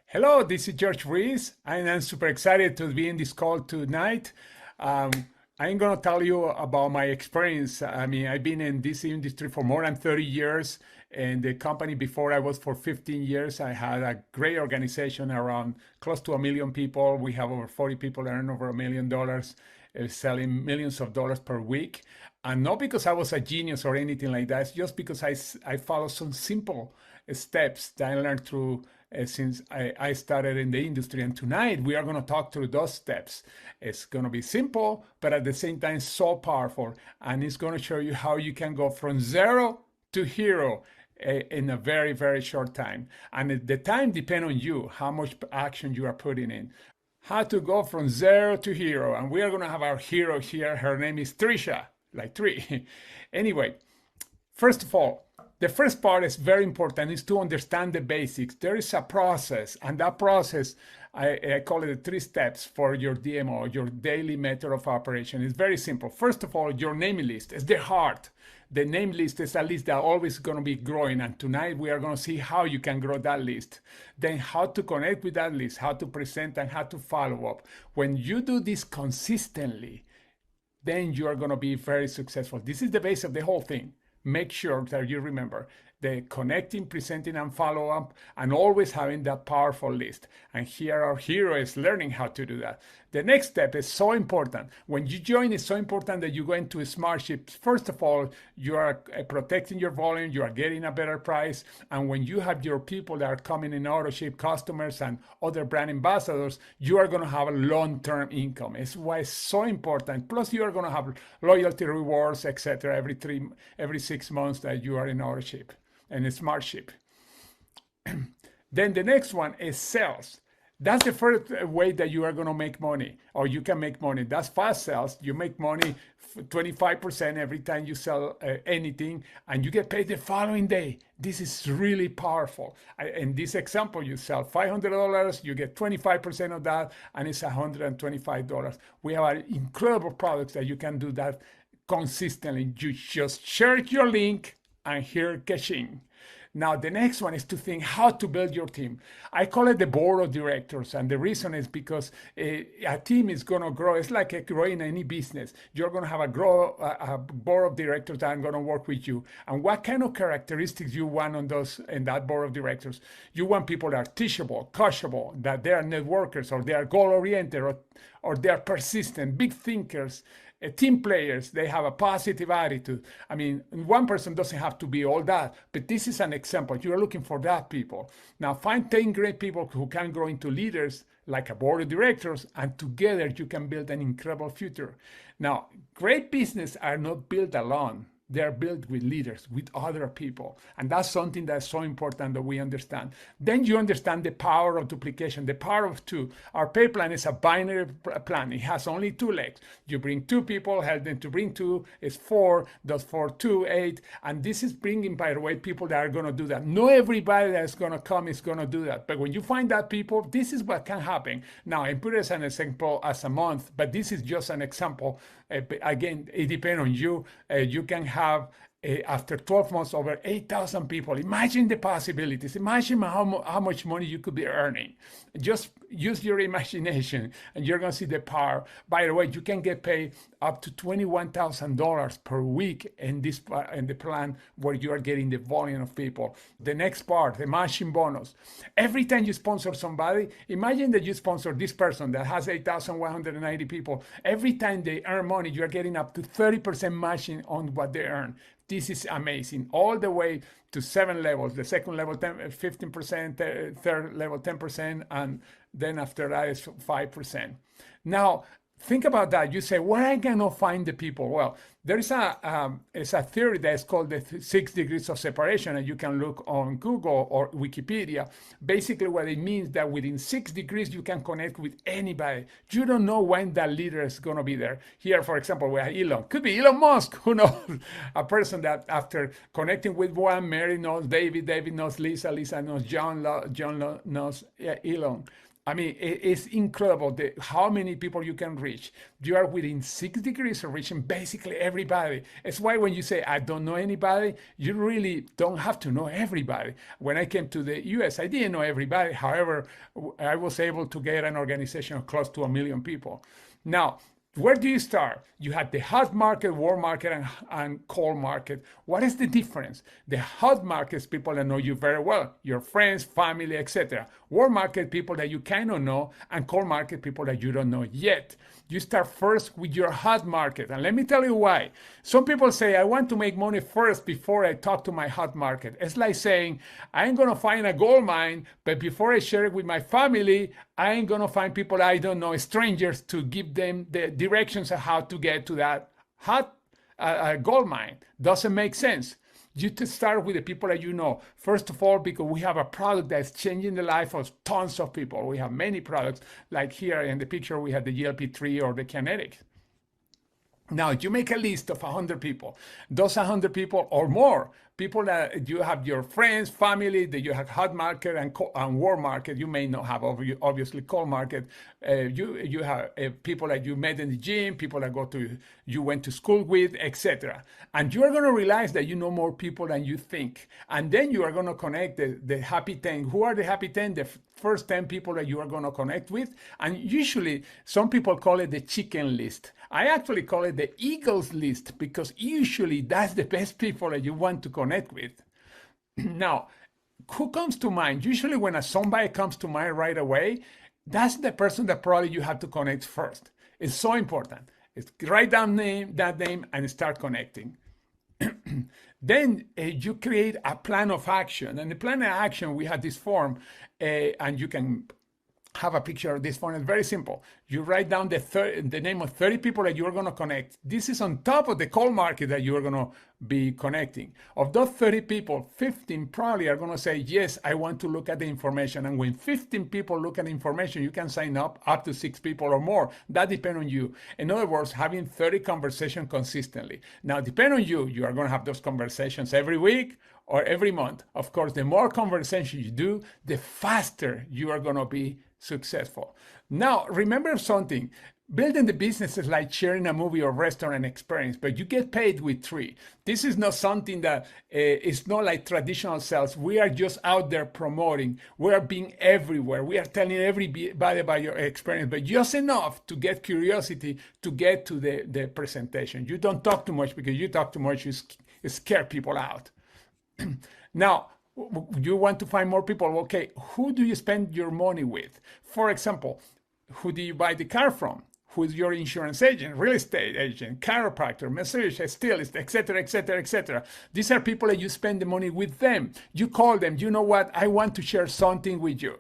Hello, this is George Ruiz, and I'm super excited to be in this call tonight. Um, I'm going to tell you about my experience. I mean, I've been in this industry for more than 30 years, and the company before I was for 15 years. I had a great organization around close to a million people. We have over 40 people that earn over $1 million, selling millions of dollars per week. And not because I was a genius or anything like that, it's just because I follow some simple steps that I learned through since I started in the industry. And tonight we are going to talk through those steps. It's going to be simple, but at the same time, so powerful. And it's going to show you how you can go from zero to hero in a very, very short time. And the time depends on you, how much action you are putting in. How to go from zero to hero. And we are going to have our hero here. Her name is Trisha, like three. Anyway, first of all, the first part is very important, is to understand the basics. There is a process, and that process, I call it the three steps for your DMO, your daily method of operation. It's very simple. First of all, your name list is the heart. The name list is a list that always going to be growing, and tonight we are going to see how you can grow that list. Then how to connect with that list, how to present, and how to follow up. When you do this consistently, then you are going to be very successful. This is the base of the whole thing. Make sure that you remember the connecting, presenting, and follow up, and always having that powerful list. And here our hero is learning how to do that. The next step is so important. When you join, it's so important that you go into smart ships. First of all, you are protecting your volume, you are getting a better price. And when you have your people that are coming in auto ship, customers and other brand ambassadors, you are going to have a long-term income. It's why it's so important. Plus, you are going to have loyalty rewards, etc. every 6 months that you are in auto ship and a smart ship. Then the next one is sales. That's the first way that you are going to make money, or you can make money. That's fast sales. You make money 25% every time you sell anything, and you get paid the following day. This is really powerful. In this example, you sell $500, you get 25% of that, and it's $125. We have incredible products that you can do that consistently. You just share your link and here caching. Now, the next one is to think how to build your team. I call it the board of directors. And the reason is because a team is going to grow. It's like growing any business. You're going to have a board of directors that are going to work with you. And what kind of characteristics you want on those in that board of directors? You want people that are teachable, coachable, that they are networkers, or they are goal-oriented, or they are persistent, big thinkers. Team players, they have a positive attitude. I mean, one person doesn't have to be all that, but this is an example. You are looking for that people. Now, find 10 great people who can grow into leaders like a board of directors, and together you can build an incredible future. Now, great business are not built alone. They're built with leaders, with other people. And that's something that's so important that we understand. Then you understand the power of duplication, the power of two. Our pay plan is a binary plan. It has only two legs. You bring two people, help them to bring two, it's four, does four, two, eight. And this is bringing, by the way, people that are going to do that. Not everybody that's going to come is going to do that. But when you find that people, this is what can happen. Now, I put it as an example as a month, but this is just an example. Again, it depends on you. You can have after 12 months over 8,000 people. Imagine the possibilities. Imagine how much money you could be earning. Just use your imagination and you're going to see the power. By the way, you can get paid up to $21,000 per week in the plan where you are getting the volume of people. The next part, the matching bonus. Every time you sponsor somebody, imagine that you sponsor this person that has 8,190 people. Every time they earn money, you're getting up to 30% matching on what they earn. This is amazing. All the way to 7 levels. The second level, 15%, third level, 10%, and then after that is 5%. Now, think about that. You say, where am I going to find the people? Well, there is it's a theory that is called the 6 degrees of separation, and you can look on Google or Wikipedia. Basically, what it means that within 6 degrees, you can connect with anybody. You don't know when that leader is going to be there. Here, for example, we have Elon. Could be Elon Musk. Who knows? A person that after connecting with one, Mary knows David, David knows Lisa, Lisa knows John, John knows Elon. I mean, it's incredible how many people you can reach. You are within 6 degrees of reaching basically everybody. It's why when you say, I don't know anybody, you really don't have to know everybody. When I came to the US, I didn't know everybody. However, I was able to get an organization of close to 1 million people. Now, where do you start? You have the hot market, warm market, and cold market. What is the difference? The hot market is people that know you very well, your friends, family, etc. Warm market, people that you kind of know, and cold market, people that you don't know yet. You start first with your hot market. And let me tell you why. Some people say, I want to make money first before I talk to my hot market. It's like saying, I ain't going to find a gold mine, but before I share it with my family, I ain't going to find people I don't know, strangers, to give them the directions of how to get to that hot gold mine. Doesn't make sense. You to start with the people that you know. First of all, because we have a product that's changing the life of tons of people. We have many products, like here in the picture, we have the GLP-3 or the Kinetic. Now, you make a list of 100 people. Those 100 people or more, people that you have your friends, family, that you have hot market and warm market. You may not have obviously cold market. You have people that you met in the gym, people that you went to school with, etc. And you are going to realize that you know more people than you think. And then you are going to connect the happy 10. Who are the happy 10? The first 10 people that you are going to connect with. And usually some people call it the chicken list. I actually call it the Eagles list, because usually that's the best people that you want to connect with. Now, who comes to mind? Usually when somebody comes to mind right away, that's the person that probably you have to connect first. It's so important. Write down that name and start connecting. Then you create a plan of action. And the plan of action, we have this form, and you can have a picture of this form. It's very simple. You write down the name of 30 people that you're going to connect. This is on top of the cold market that you're going to be connecting. Of those 30 people, 15 probably are going to say, yes, I want to look at the information. And when 15 people look at the information, you can sign up to 6 people or more. That depends on you. In other words, having 30 conversations consistently. Now, depend on you. You are going to have those conversations every week or every month. Of course, the more conversations you do, the faster you are going to be successful. Now, remember something. Building the business is like sharing a movie or restaurant experience, but you get paid with 3. This is not something that is not like traditional sales. We are just out there promoting. We are being everywhere. We are telling everybody about your experience, but just enough to get curiosity to get to the presentation. You don't talk too much, because you talk too much, you scare people out. Now, you want to find more people. Okay, who do you spend your money with? For example, who do you buy the car from? Who's your insurance agent, real estate agent, chiropractor, massage, stylist, etc., etc., etc. These are people that you spend the money with them. You call them, you know what, I want to share something with you,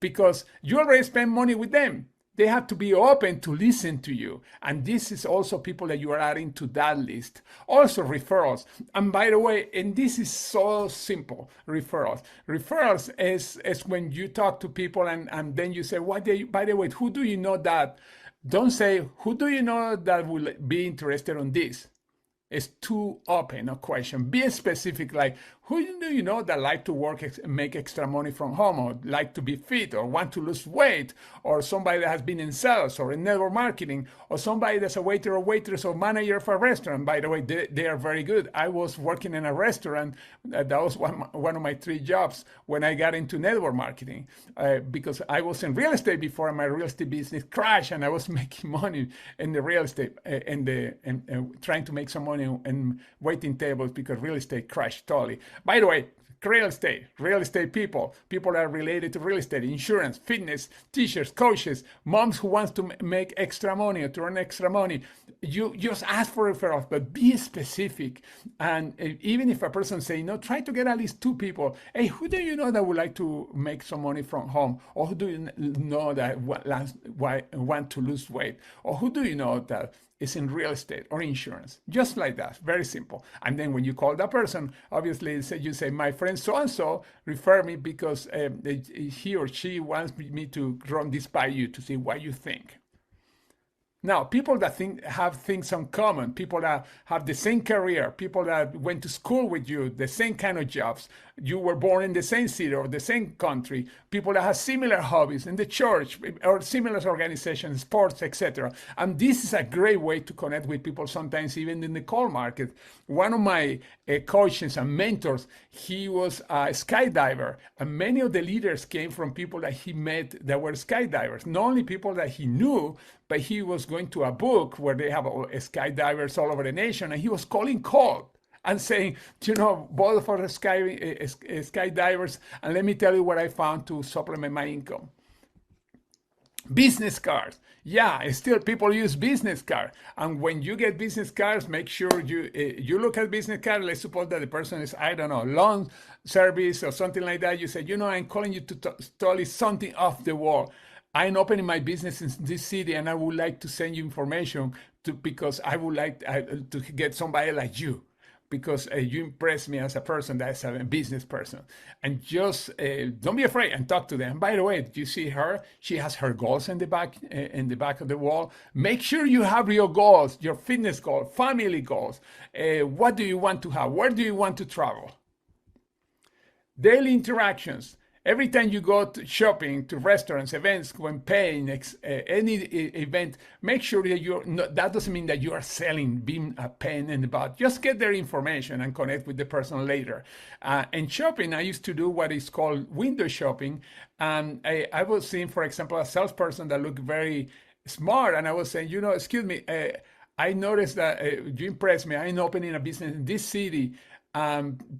because you already spend money with them. They have to be open to listen to you. And this is also people that you are adding to that list. Also referrals. And by the way, and this is so simple, referrals. Referrals is when you talk to people and then you say, by the way, who do you know that? Don't say, who do you know that will be interested in this? It's too open a question. Be specific, like, who do you know that like to work and make extra money from home, or like to be fit, or want to lose weight, or somebody that has been in sales or in network marketing, or somebody that's a waiter or waitress or manager for a restaurant. By the way, they are very good. I was working in a restaurant. That was one of my 3 jobs when I got into network marketing, because I was in real estate before, and my real estate business crashed, and I was making money in the real estate and trying to make some money in waiting tables, because real estate crashed totally. By the way, real estate people that are related to real estate, insurance, fitness, teachers, coaches, moms who wants to make extra money or to earn extra money. You just ask for referrals, but be specific. And even if a person say, no, try to get at least 2 people. Hey, who do you know that would like to make some money from home? Or who do you know that want to lose weight? Or who do you know that is in real estate or insurance? Just like that, very simple. And then when you call that person, obviously you say, my friend so-and-so refer me because he or she wants me to run this by you to see what you think. Now, people that have things in common, people that have the same career, people that went to school with you, the same kind of jobs, you were born in the same city or the same country, people that have similar hobbies in the church or similar organizations, sports, etc. And this is a great way to connect with people, sometimes even in the cold market. One of my coaches and mentors, he was a skydiver, and many of the leaders came from people that he met that were skydivers. Not only people that he knew, but he was going to a book where they have skydivers all over the nation, and he was calling cold and saying, both for the skydivers, and let me tell you what I found to supplement my income. Business cards. Yeah, still people use business cards. And when you get business cards, make sure you look at business card. Let's suppose that the person is, I don't know, loan service or something like that. You say, I'm calling you to tell you something off the wall. I'm opening my business in this city, and I would like to send you information because I would like to get somebody like you, because you impress me as a person that's a business person. And just don't be afraid and talk to them. By the way, did you see her? She has her goals in the back of the wall. Make sure you have your goals, your fitness goals, family goals. What do you want to have? Where do you want to travel? Daily interactions. Every time you go to shopping, to restaurants, events, when paying any event, make sure that that doesn't mean that you are selling, being a pain in the butt. Just get their information and connect with the person later. And shopping, I used to do what is called window shopping. And I was seeing, for example, a salesperson that looked very smart. And I was saying, excuse me, I noticed that you impressed me. I'm opening a business in this city.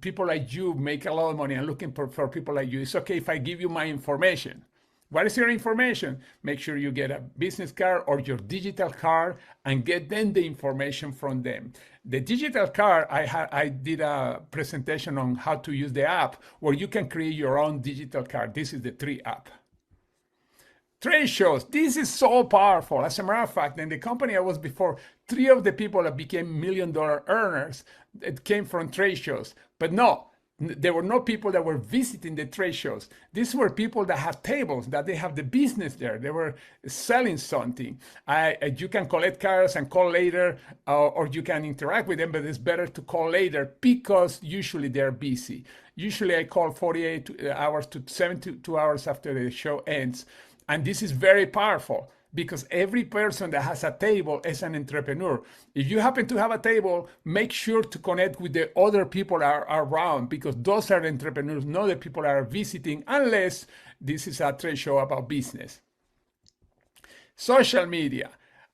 People like you make a lot of money. I'm looking for people like you. It's okay if I give you my information. What is your information? Make sure you get a business card or your digital card and get then the information from them. The digital card, I did a presentation on how to use the app where you can create your own digital card. This is the 3 app. Trade shows. This is so powerful. As a matter of fact, in the company I was before, 3 of the people that became $1 million earners, it came from trade shows. But no, there were no people that were visiting the trade shows. These were people that had tables, that they have the business there. They were selling something. You can collect cards and call later, or you can interact with them, but it's better to call later because usually they're busy. Usually I call 48 hours to 72 hours after the show ends. And this is very powerful because every person that has a table is an entrepreneur. If you happen to have a table, make sure to connect with the other people are around, because those are entrepreneurs, not the people that are visiting, unless this is a trade show about business. Social media.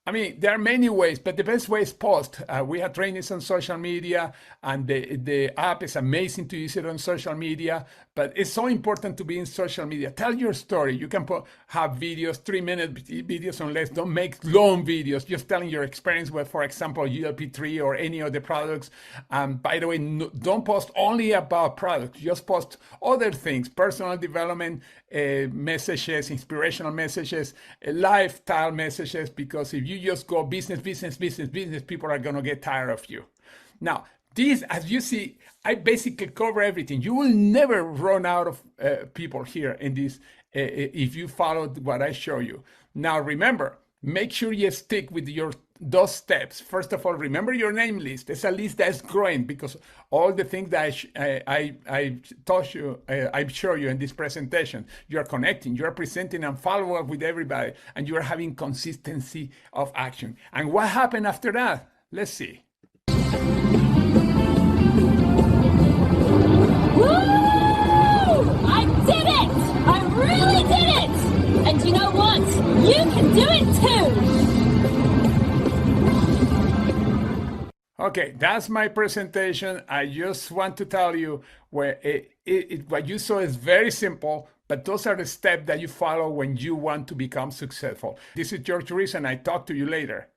I mean, there are many ways, but the best way is post. We have trainings on social media, and the app is amazing to use it on social media, but it's so important to be in social media. Tell your story. You can have videos, 3-minute videos or less. Don't make long videos, just telling your experience with, for example, ULP3 or any of the products. By the way, don't post only about products. Just post other things, personal development messages, inspirational messages, lifestyle messages, because if you just go business, people are going to get tired of you. Now, this, as you see, I basically cover everything. You will never run out of people here in this if you follow what I show you. Now, remember, make sure you stick with those steps. First of all, remember your name list. It's a list that's growing because all the things that I taught you, I show you in this presentation, you are connecting, you are presenting and follow up with everybody, and you are having consistency of action. And what happened after that? Let's see. Woo! I did it! I really did it! And you know what? You can do it too! Okay, that's my presentation. I just want to tell you what you saw is very simple, but those are the steps that you follow when you want to become successful. This is George Reese, and I talk to you later.